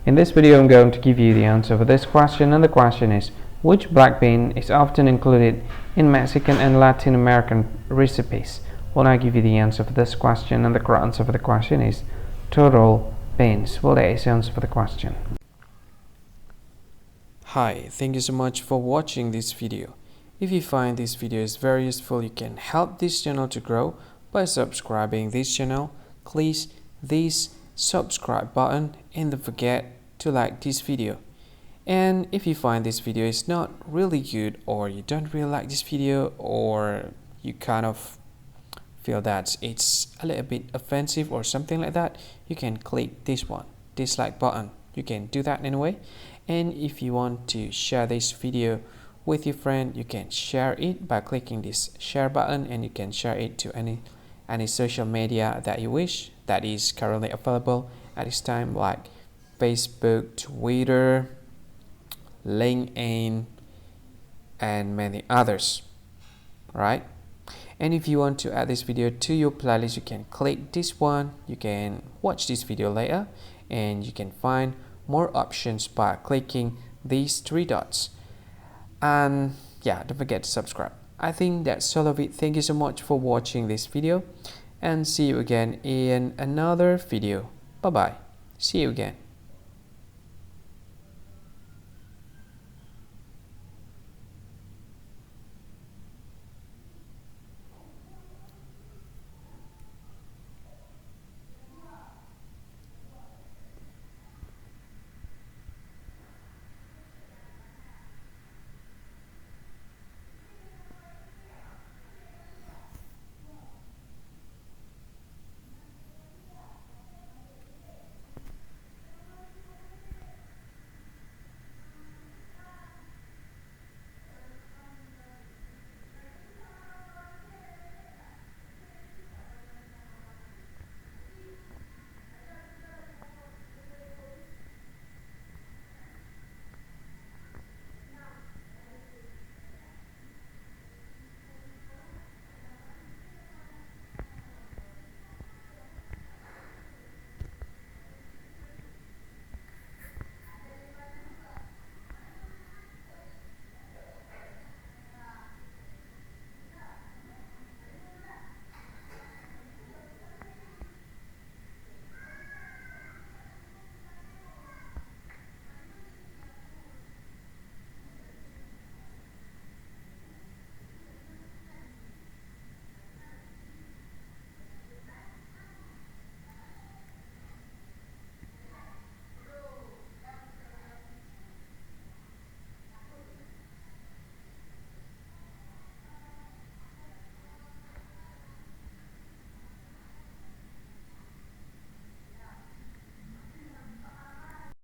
In this video I'm going to give you the answer for this question, and the question is, which black bean is often included in Mexican and Latin American recipes? Well, I give you the answer for this question, and the correct answer for the question is turtle beans. Well, that is the answer for the question. Hi, thank you so much for watching this video. If you find this video is very useful, you can help this channel to grow by subscribing this channel. Please this subscribe button and don't forget to like this video. And if you find this video is not really good, or you don't really like this video, or you kind of feel that it's a little bit offensive or something like that, you can click this one, dislike button. You can do that anyway. And if you want to share this video with your friend, you can share it by clicking this share button, and you can share it to any social media that you wish that is currently available at this time, like Facebook, Twitter, LinkedIn, and many others, right? And if you want to add this video to your playlist, you can click this one. You can watch this video later, and you can find more options by clicking these three dots. And yeah, don't forget to subscribe. I think that's all of it. Thank you so much for watching this video, and see you again in another video. Bye bye. See you again.